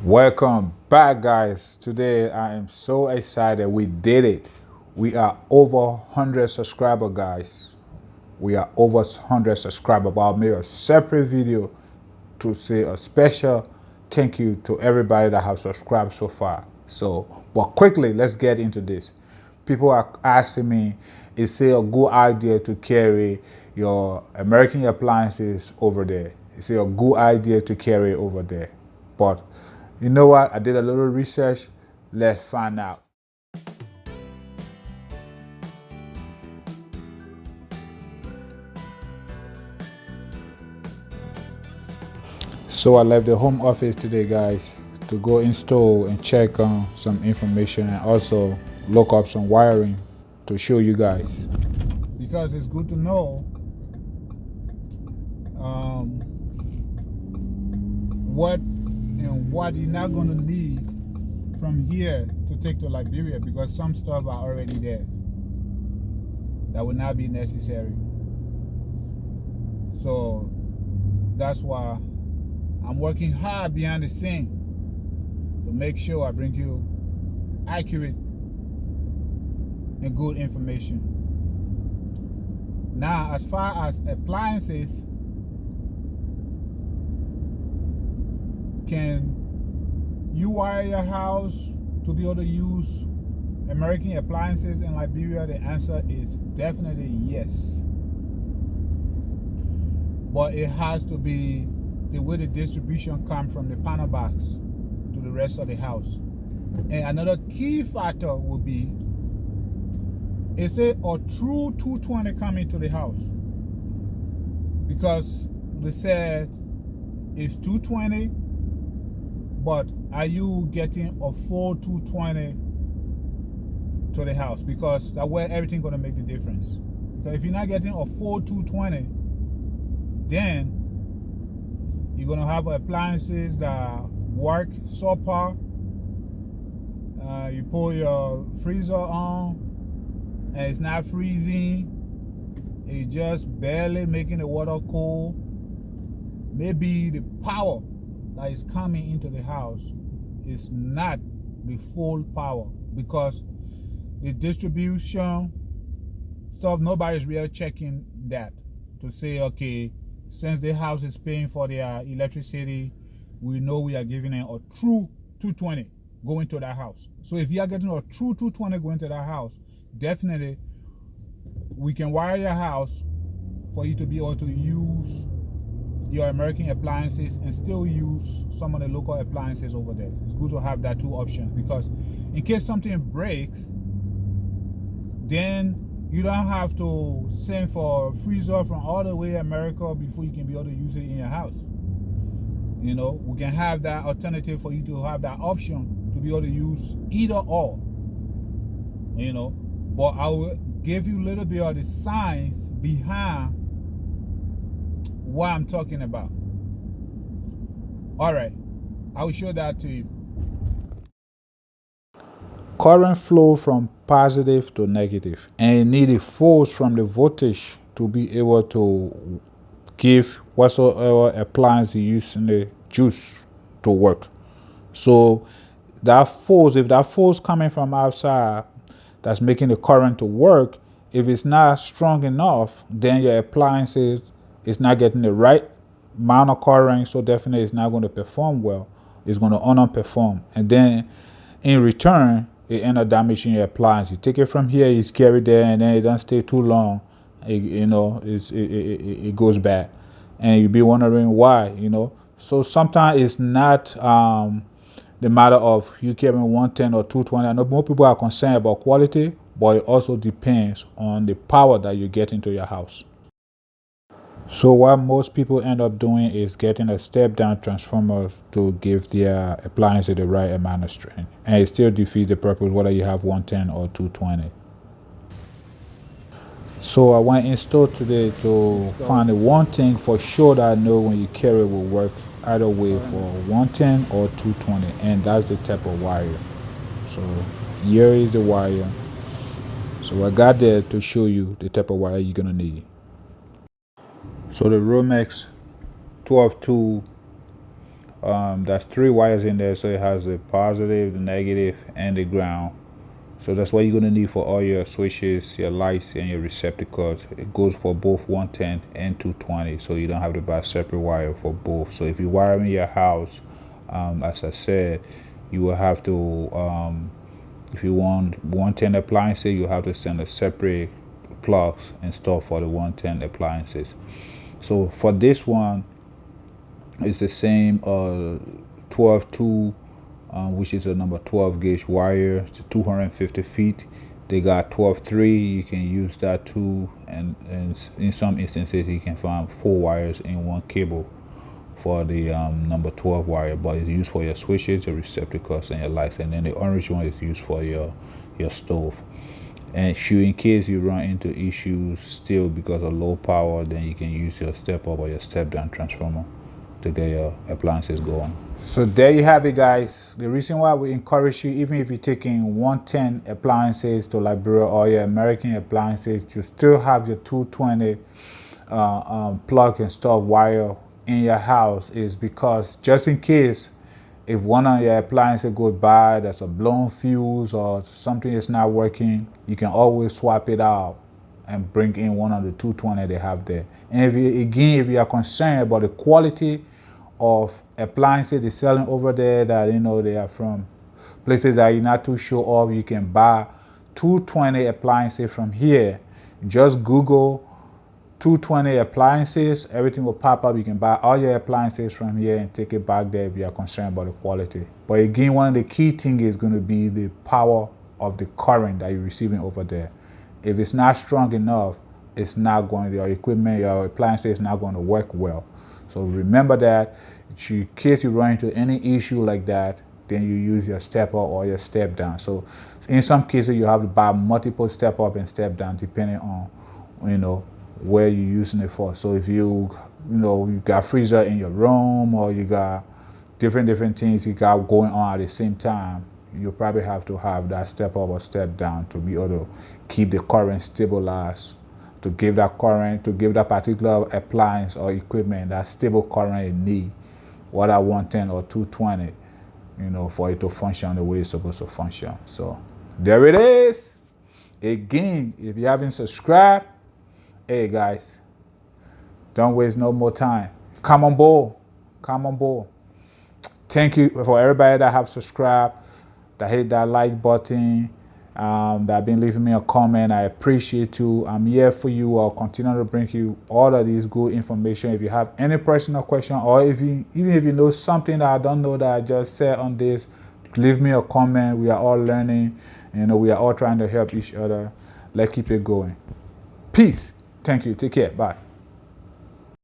Welcome back, guys. Today I am so excited. We did it. We are over 100 subscribers, guys. We are over 100 subscribers. But I'll make a separate video to say a special thank you to everybody that have subscribed so far. But quickly, let's get into this. People are asking me, is it a good idea to carry your American appliances over there? Is it a good idea to carry over there? But you know what? I did a little research. Let's find out. So I left the home office today, guys, to go install and check on some information and also look up some wiring to show you guys. Because it's good to know what you're not going to need from here to take to Liberia, because some stuff are already there that will not be necessary. So that's why I'm working hard behind the scene to make sure I bring you accurate and good information. Now, as far as appliances, can you wire your house to be able to use American appliances in Liberia? The answer is definitely yes. But it has to be the way the distribution comes from the panel box to the rest of the house. And another key factor would be, is it a true 220 coming to the house? Because they said it's 220, but are you getting a full 220 to the house? Because that's where everything's going to make the difference. Because if you're not getting a full 220, then you're going to have appliances that work subpar. You pull your freezer on and it's not freezing. It's just barely making the water cool. Maybe the power that is coming into the house is not the full power, because the distribution stuff, nobody's really checking that to say, okay, since the house is paying for their electricity, we know we are giving them a true 220 going to that house. So if you are getting a true 220 going to that house, definitely we can wire your house for you to be able to use your American appliances and still use some of the local appliances over there. It's good to have that two options, because in case something breaks, then you don't have to send for a freezer from all the way America before you can be able to use it in your house. You know, we can have that alternative for you to have that option to be able to use either or. You know, but I will give you a little bit of the science behind what I'm talking about. All right, I will show that to you. Current flow from positive to negative, and you need a force from the voltage to be able to give whatsoever appliance you use in the juice to work. So that force, if that force coming from outside that's making the current to work, if it's not strong enough, then your appliances is not getting the right amount of current, so definitely it's not going to perform well. It's going to underperform, and then in return, it end up damaging your appliance. You take it from here, it's carried there, and then it doesn't stay too long. It goes bad, and you'll be wondering why. So sometimes it's not the matter of you carrying 110 or 220. I know more people are concerned about quality, but it also depends on the power that you get into your house. So what most people end up doing is getting a step-down transformer to give their appliances the right amount of strength, and it still defeats the purpose whether you have 110 or 220. So I went in store today to find the one thing for sure that I know when you carry it will work either way for 110 or 220, and that's the type of wire. So here is the wire. So I got there to show you the type of wire you're gonna need. So the Romex 12-2 That's 3 wires in there, so it has the positive, the negative, and the ground. So that's what you're gonna need for all your switches, your lights, and your receptacles. It goes for both 110 and 220, so you don't have to buy separate wire for both. So if you wire in your house, as I said, you will have to, if you want 110 appliances, you have to send a separate plugs and stuff for the 110 appliances. So for this one, it's the same 12-2, which is a number 12 gauge wire. It's 250 feet. They got 12-3. You can use that too, and in some instances you can find 4 wires in one cable for the number 12 wire, but it's used for your switches, your receptacles, and your lights. And then the orange one is used for your stove. And in case you run into issues still because of low power, then you can use your step up or your step down transformer to get your appliances going. So there you have it, guys. The reason why we encourage you, even if you're taking 110 appliances to Liberia or your American appliances, you still have your 220 plug and stuff wire in your house, is because just in case if one of your appliances goes bad, there's a blown fuse or something is not working, you can always swap it out and bring in one of the 220 they have there. And if you are concerned about the quality of appliances they're selling over there, that they are from places that you're not too sure of, you can buy 220 appliances from here. Just Google 220 appliances, everything will pop up. You can buy all your appliances from here and take it back there if you are concerned about the quality. But again, one of the key things is going to be the power of the current that you're receiving over there. If it's not strong enough, it's not going, your equipment, your appliances is not going to work well. So remember that in case you run into any issue like that, then you use your step up or your step down. So in some cases you have to buy multiple step up and step down depending on where you're using it for. So if you got freezer in your room, or you got different things you got going on at the same time, you probably have to have that step up or step down to be able to keep the current stabilized, to give that particular appliance or equipment that stable current it need, whether 110 or 220, for it to function the way it's supposed to function. So there it is. Again, if you haven't subscribed, hey guys, don't waste no more time. Come on board. Come on board. Thank you for everybody that have subscribed, that hit that like button, that have been leaving me a comment. I appreciate you. I'm here for you. I'll continue to bring you all of these good information. If you have any personal question, or even if you know something that I don't know that I just said on this, leave me a comment. We are all learning. We are all trying to help each other. Let's keep it going. Peace. Thank you. Take care. Bye.